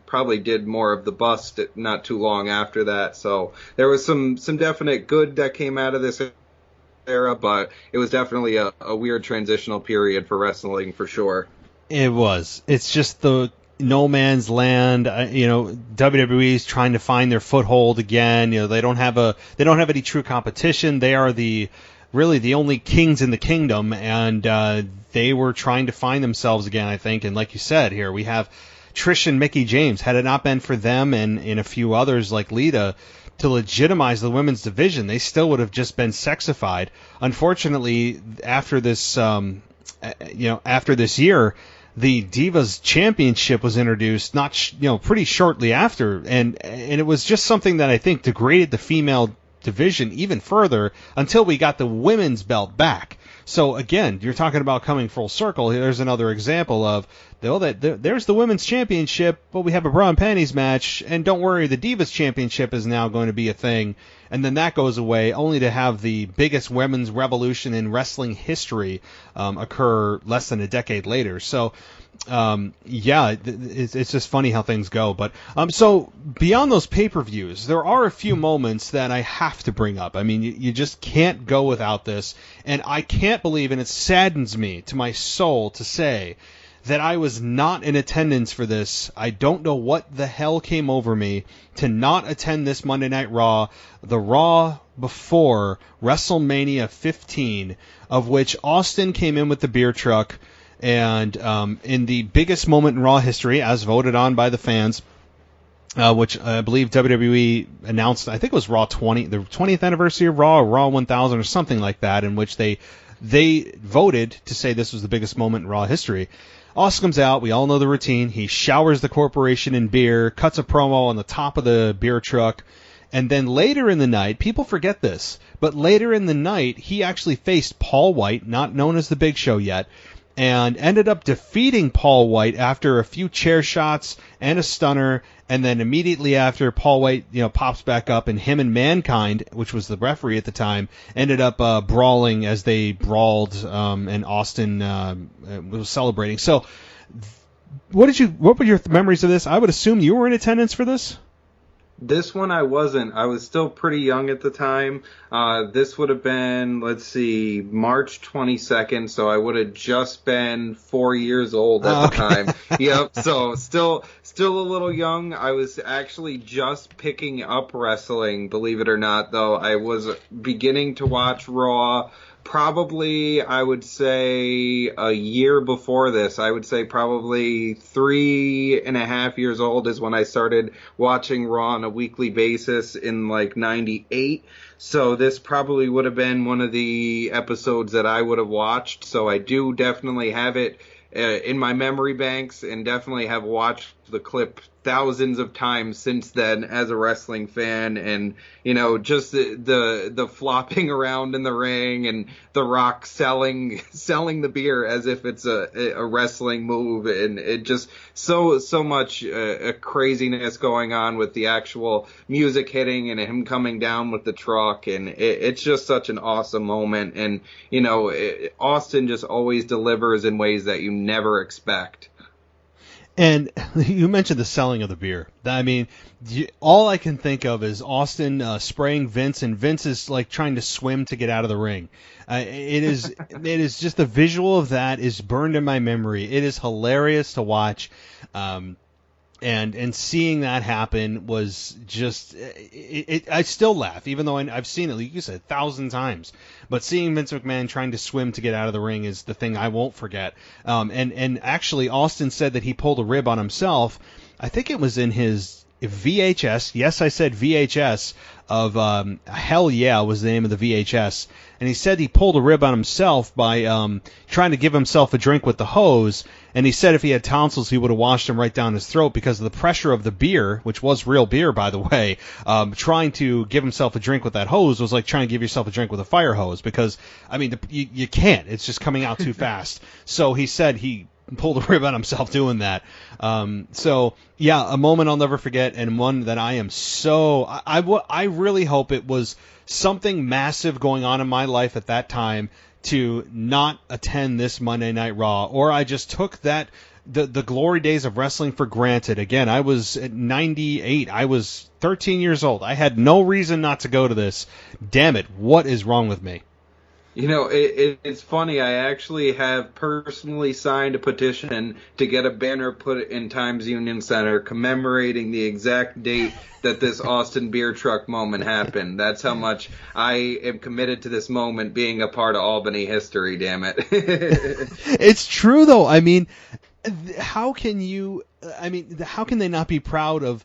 S4: probably did more of the bust not too long after that. So there was some definite good that came out of this era, but it was definitely a weird transitional period for wrestling for sure.
S3: It was. It's just the no man's land. You know, WWE's trying to find their foothold again. You know, they don't have any true competition. They are the really the only kings in the kingdom, and they were trying to find themselves again, I think. And like you said, here we have Trish and Mickie James. Had it not been for them and a few others like Lita to legitimize the women's division, they still would have just been sexified. Unfortunately, after this, after this year, the Divas Championship was introduced pretty shortly after, and it was just something that I think degraded the female division even further until we got the women's belt back. So again, you're talking about coming full circle. There's another example of there's the women's championship, but we have a bra and panties match, and don't worry, the Divas Championship is now going to be a thing, and then that goes away, only to have the biggest women's revolution in wrestling history occur less than a decade later. So it's just funny how things go. But so beyond those pay-per-views, there are a few moments that I have to bring up. I mean, you just can't go without this, and I can't believe, and it saddens me to my soul to say that I was not in attendance for this. I don't know what the hell came over me to not attend this Monday Night Raw, the Raw before WrestleMania 15, of which Austin came in with the beer truck, and in the biggest moment in Raw history, as voted on by the fans, which I believe WWE announced, I think it was Raw 20, the 20th anniversary of Raw, or Raw 1000, or something like that, in which they voted to say this was the biggest moment in Raw history. Austin comes out, we all know the routine, he showers the corporation in beer, cuts a promo on the top of the beer truck, and then later in the night, people forget this, but later in the night, he actually faced Paul White, not known as the Big Show yet, and ended up defeating Paul White after a few chair shots and a stunner, and then immediately after, Paul White pops back up, and him and Mankind, which was the referee at the time, ended up brawling as they brawled, and Austin was celebrating. So, what were your memories of this? I would assume you were in attendance for this?
S4: This one I wasn't. I was still pretty young at the time. This would have been, March 22nd, so I would have just been 4 years old at the time. Yep, so still a little young. I was actually just picking up wrestling, believe it or not, though. I was beginning to watch Raw probably, I would say, a year before this. I would say probably 3.5 years old is when I started watching Raw on a weekly basis in 98. So this probably would have been one of the episodes that I would have watched. So I do definitely have it in my memory banks, and definitely have watched the clip thousands of times since then as a wrestling fan. And just the flopping around in the ring, and The Rock selling the beer as if it's a wrestling move, and it just so much craziness going on with the actual music hitting and him coming down with the truck, and it's just such an awesome moment. And Austin just always delivers in ways that you never expect.
S3: And you mentioned the selling of the beer. I mean, all I can think of is Austin spraying Vince, and Vince is trying to swim to get out of the ring. It is just the visual of that is burned in my memory. It is hilarious to watch. And seeing that happen was just, I still laugh, even though I've seen it, like you said, 1,000 times. But seeing Vince McMahon trying to swim to get out of the ring is the thing I won't forget. And actually, Austin said that he pulled a rib on himself. I think it was in his VHS. Yes, I said VHS of Hell Yeah was the name of the VHS. And he said he pulled a rib on himself by trying to give himself a drink with the hose. And he said if he had tonsils, he would have washed them right down his throat because of the pressure of the beer, which was real beer, by the way. Trying to give himself a drink with that hose was like trying to give yourself a drink with a fire hose because, I mean, you can't. It's just coming out too fast. So he said he pulled a rib on himself doing that. So, yeah, a moment I'll never forget, and one that I am so... I really hope it was something massive going on in my life at that time to not attend this Monday Night Raw, or I just took the glory days of wrestling for granted. Again, I was at 98. I was 13 years old. I had no reason not to go to this. Damn it, what is wrong with me?
S4: You know, it's funny. I actually have personally signed a petition to get a banner put in Times Union Center commemorating the exact date that this Austin beer truck moment happened. That's how much I am committed to this moment being a part of Albany history, damn it.
S3: It's true, though. I mean, how can they not be proud of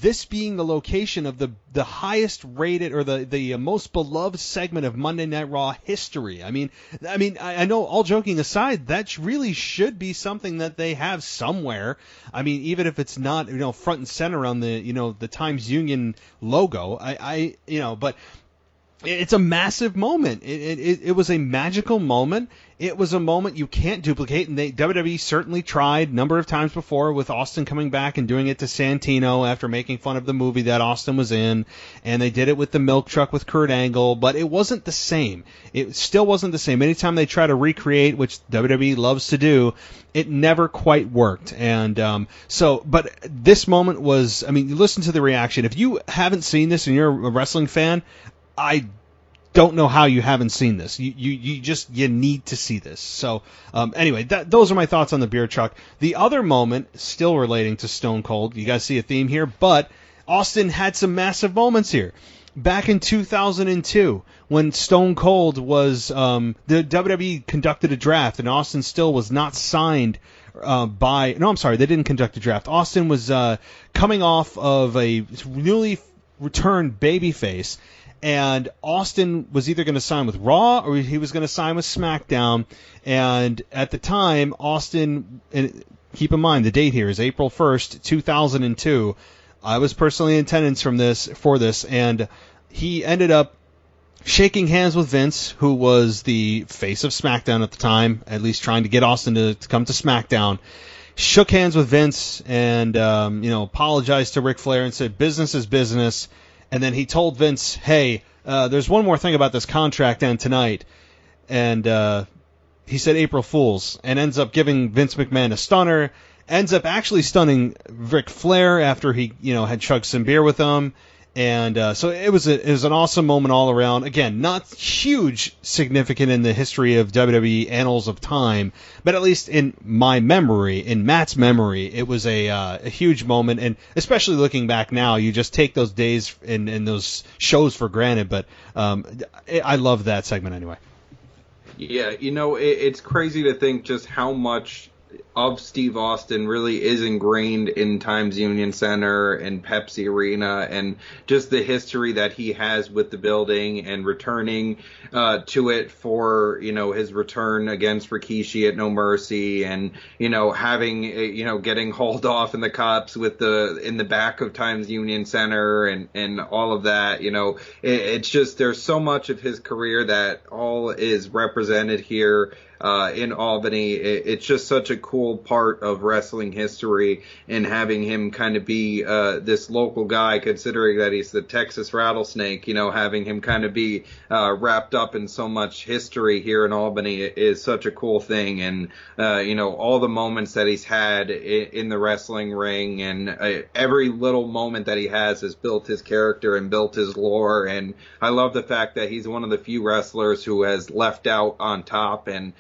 S3: this being the location of the highest rated or the most beloved segment of Monday Night Raw history? I mean, I know, all joking aside, that really should be something that they have somewhere. I mean, even if it's not, front and center on the Times Union logo, but it's a massive moment. It was a magical moment. It was a moment you can't duplicate, and WWE certainly tried a number of times before, with Austin coming back and doing it to Santino after making fun of the movie that Austin was in, and they did it with the milk truck with Kurt Angle, but it wasn't the same. It still wasn't the same. Anytime they try to recreate, which WWE loves to do, it never quite worked. And but this moment was, you listen to the reaction. If you haven't seen this and you're a wrestling fan, I don't know how you haven't seen this. You need to see this. So anyway, those are my thoughts on the beer truck. The other moment, still relating to Stone Cold, you guys see a theme here, but Austin had some massive moments here. Back in 2002, when Stone Cold was, the WWE conducted a draft, and Austin still was not signed they didn't conduct a draft. Austin was coming off of a newly returned babyface, and Austin was either going to sign with Raw or he was going to sign with SmackDown. And at the time, Austin, and keep in mind the date here is April 1st, 2002. I was personally in attendance for this, and he ended up shaking hands with Vince, who was the face of SmackDown at the time, at least trying to get Austin to come to SmackDown. Shook hands with Vince and apologized to Ric Flair and said business is business. And then he told Vince, hey, there's one more thing about this contract end tonight. And he said April Fools, and ends up giving Vince McMahon a stunner, ends up actually stunning Ric Flair after he had chugged some beer with him. And so it was an awesome moment all around. Again, not huge significant in the history of WWE annals of time, but at least in my memory, in Matt's memory, it was a huge moment. And especially looking back now, you just take those days and those shows for granted. But I love that segment anyway.
S4: Yeah, it's crazy to think just how much of Steve Austin really is ingrained in Times Union Center and Pepsi Arena, and just the history that he has with the building, and returning to it for his return against Rikishi at No Mercy, and having getting hauled off in the cops in the back of Times Union Center, and all of that. It's just, there's so much of his career that all is represented here in Albany. It's just such a cool part of wrestling history, and having him kind of be this local guy, considering that he's the Texas Rattlesnake, having him kind of be wrapped up in so much history here in Albany is such a cool thing. And all the moments that he's had in the wrestling ring, and every little moment that he has built his character and built his lore. And I love the fact that he's one of the few wrestlers who has left out on top. And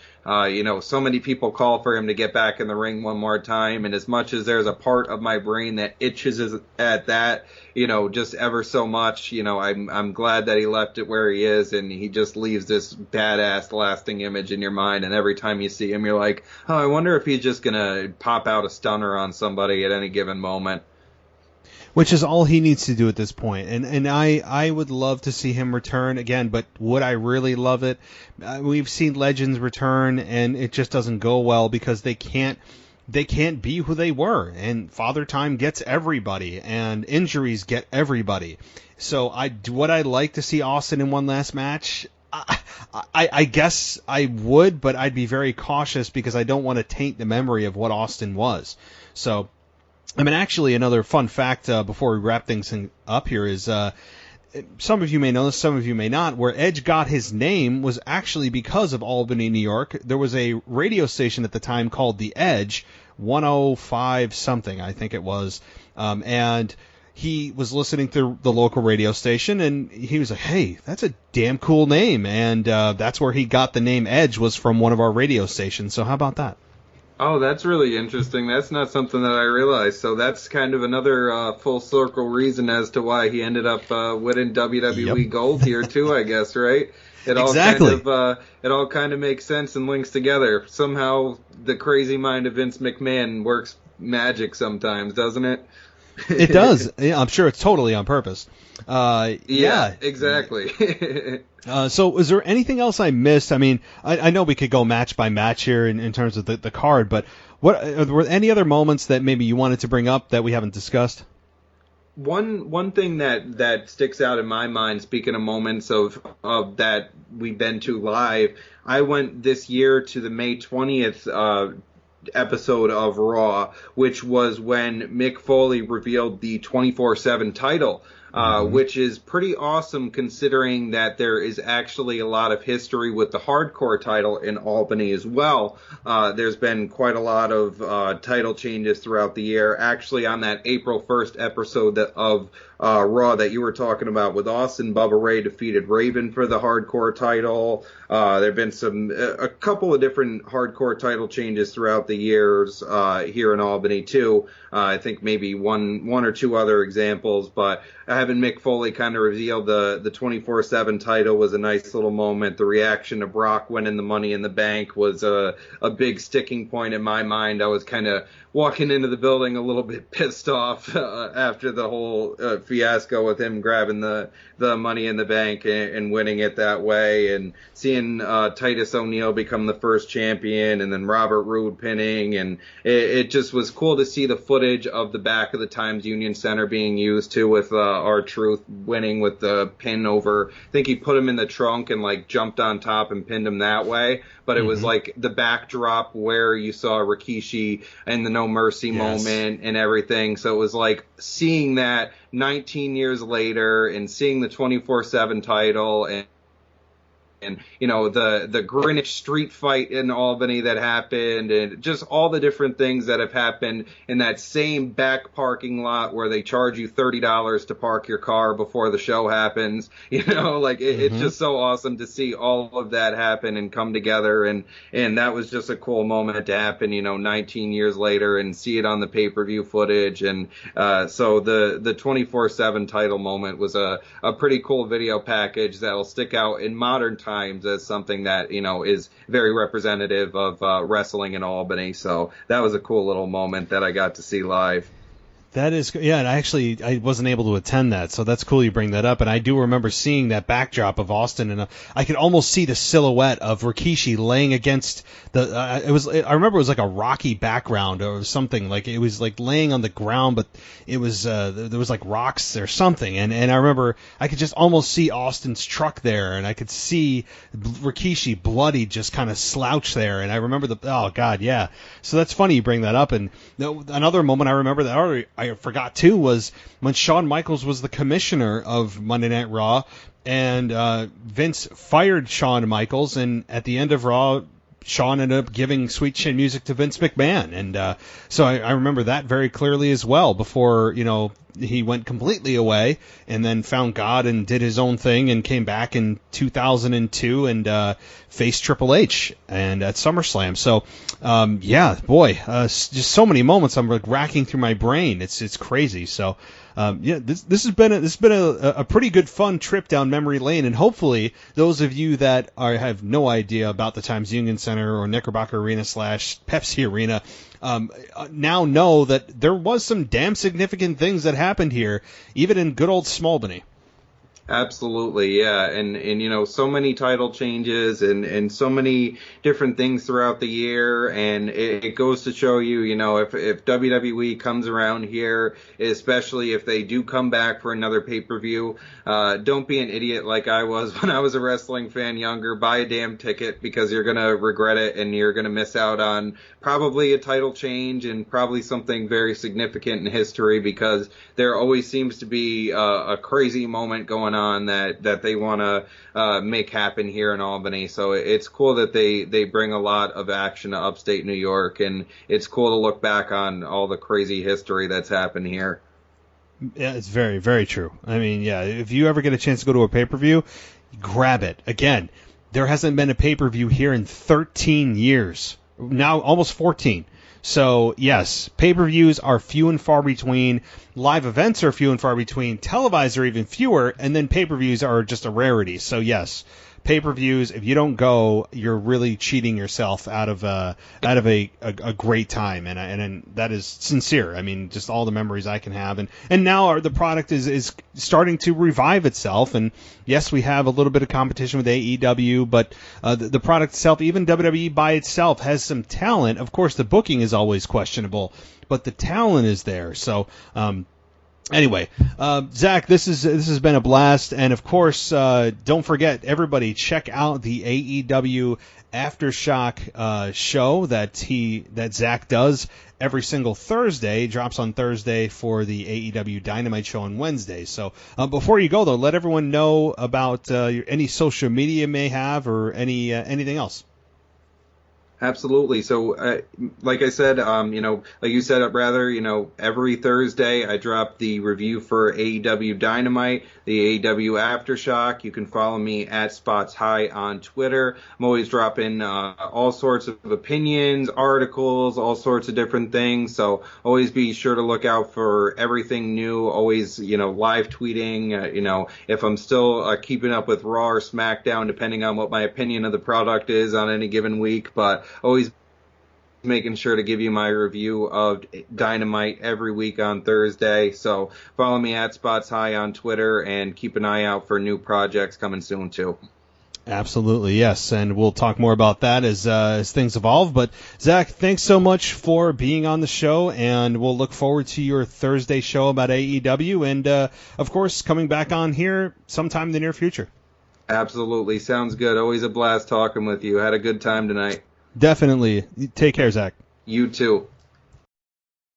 S4: so many people call for him to get back in the ring one more time, and as much as there's a part of my brain that itches at that, just ever so much, I'm glad that he left it where he is, and he just leaves this badass lasting image in your mind. And every time you see him, you're like, oh, I wonder if he's just gonna pop out a stunner on somebody at any given moment.
S3: Which is all he needs to do at this point. And I would love to see him return again, but would I really love it? We've seen legends return, and it just doesn't go well because they can't be who they were. And Father Time gets everybody, and injuries get everybody. So would I like to see Austin in one last match? I guess I would, but I'd be very cautious because I don't want to taint the memory of what Austin was. So, actually, another fun fact before we wrap things up here is some of you may know this, some of you may not. Where Edge got his name was actually because of Albany, New York. There was a radio station at the time called The Edge, 105 something, I think it was, and he was listening to the local radio station, and he was like, hey, that's a damn cool name. And that's where he got the name Edge, was from one of our radio stations. So how about that?
S4: Oh, that's really interesting. That's not something that I realized. So that's kind of another full circle reason as to why he ended up winning WWE Gold here too, I guess, right? It all kind of makes sense and links together. Somehow the crazy mind of Vince McMahon works magic sometimes, doesn't it?
S3: It does. Yeah, I'm sure it's totally on purpose.
S4: Yeah, exactly.
S3: So is there anything else I missed? I mean, I know we could go match by match here in terms of the card, but were there any other moments that maybe you wanted to bring up that we haven't discussed?
S4: One thing that sticks out in my mind, speaking of moments of that we've been to live, I went this year to the May 20th episode of Raw, which was when Mick Foley revealed the 24/7 title, which is pretty awesome considering that there is actually a lot of history with the hardcore title in Albany as well. There's been quite a lot of title changes throughout the year. Actually, on that April 1st episode of Raw that you were talking about with Austin, Bubba Ray defeated Raven for the hardcore title. There have been a couple of different hardcore title changes throughout the years here in Albany too. I think maybe one or two other examples, but having Mick Foley kind of reveal the 24/7 title was a nice little moment. The reaction to Brock winning the Money in the Bank was a big sticking point in my mind. I was kind of walking into the building a little bit pissed off after the whole fiasco with him grabbing the Money in the Bank and winning it that way, and seeing Titus O'Neil become the first champion, and then Robert Roode pinning, and it just was cool to see the footage of the back of the Times Union Center being used too, with R-Truth winning with the pin over. I think he put him in the trunk and like jumped on top and pinned him that way. But it was like the backdrop where you saw Rikishi and the No Mercy moment and everything. So it was like seeing that 19 years later and seeing the 24/7 title and you know, the Greenwich street fight in Albany that happened, and just all the different things that have happened in that same back parking lot where they charge you $30 to park your car before the show happens. You know, like it's just so awesome to see all of that happen and come together, and that was just a cool moment to happen, you know, 19 years later, and see it on the pay-per-view footage. And so the 24/7 title moment was a pretty cool video package that'll stick out in modern times as something that, you know, is very representative of wrestling in Albany. So that was a cool little moment that I got to see live.
S3: That is, yeah, and I wasn't able to attend that, so that's cool you bring that up. And I do remember seeing that backdrop of Austin, and I could almost see the silhouette of Rikishi laying against the. I remember it was like a rocky background or something, like it was like laying on the ground, but it was there was like rocks or something, and I remember I could just almost see Austin's truck there, and I could see Rikishi bloody just kind of slouch there, and I remember oh god, yeah. So that's funny you bring that up. And another moment I remember that I forgot too was when Shawn Michaels was the commissioner of Monday Night Raw, and Vince fired Shawn Michaels, and at the end of Raw, Shawn ended up giving Sweet Chin Music to Vince McMahon, and so I remember that very clearly as well, before, you know, he went completely away and then found God and did his own thing and came back in 2002 and faced Triple H and at SummerSlam. So yeah, boy, just so many moments I'm like racking through my brain. It's crazy. So yeah, this has been a pretty good fun trip down memory lane, and hopefully those of you that have no idea about the Times Union Center or Knickerbocker Arena / Pepsi Arena now know that there was some damn significant things that happened here, even in good old Smallbany.
S4: Absolutely, yeah, and you know, so many title changes and so many different things throughout the year, and it goes to show you, you know, if WWE comes around here, especially if they do come back for another pay-per-view, don't be an idiot like I was when I was a wrestling fan younger. Buy a damn ticket, because you're gonna regret it, and you're gonna miss out on probably a title change and probably something very significant in history, because there always seems to be a crazy moment going on that they want to make happen here in Albany. So it's cool that they bring a lot of action to upstate New York, and it's cool to look back on all the crazy history that's happened here.
S3: Yeah, it's very, very true. I mean, yeah, if you ever get a chance to go to a pay-per-view, grab it. Again, there hasn't been a pay-per-view here in 13 years. Now almost 14. So, yes, pay-per-views are few and far between. Live events are few and far between. Televised are even fewer. And then pay-per-views are just a rarity. So, yes, pay-per-views, if you don't go, you're really cheating yourself out of a great time, and that is sincere. I mean, just all the memories I can have, and now the product is starting to revive itself, and yes, we have a little bit of competition with AEW, but the product itself, even WWE by itself, has some talent. Of course, the booking is always questionable, but the talent is there. So. Anyway, Zach, this has been a blast, and of course, don't forget, everybody, check out the AEW Aftershock show that Zach does every single Thursday. Drops on Thursday for the AEW Dynamite show on Wednesday. So before you go, though, let everyone know about any social media you may have or anything else.
S4: Absolutely. So, like I said, like you said, rather, every Thursday I drop the review for AEW Dynamite, the AEW Aftershock. You can follow me at Spots High on Twitter. I'm always dropping all sorts of opinions, articles, all sorts of different things. So always be sure to look out for everything new. Always, live tweeting. If I'm still keeping up with Raw or SmackDown, depending on what my opinion of the product is on any given week, but always making sure to give you my review of Dynamite every week on Thursday. So follow me at Spots High on Twitter and keep an eye out for new projects coming soon too.
S3: Absolutely, yes, and we'll talk more about that as things evolve. But Zach, thanks so much for being on the show, and we'll look forward to your Thursday show about AEW, and of course, coming back on here sometime in the near future.
S4: Absolutely, sounds good. Always a blast talking with you. Had a good time tonight.
S3: Definitely. Take care, Zach.
S4: You too.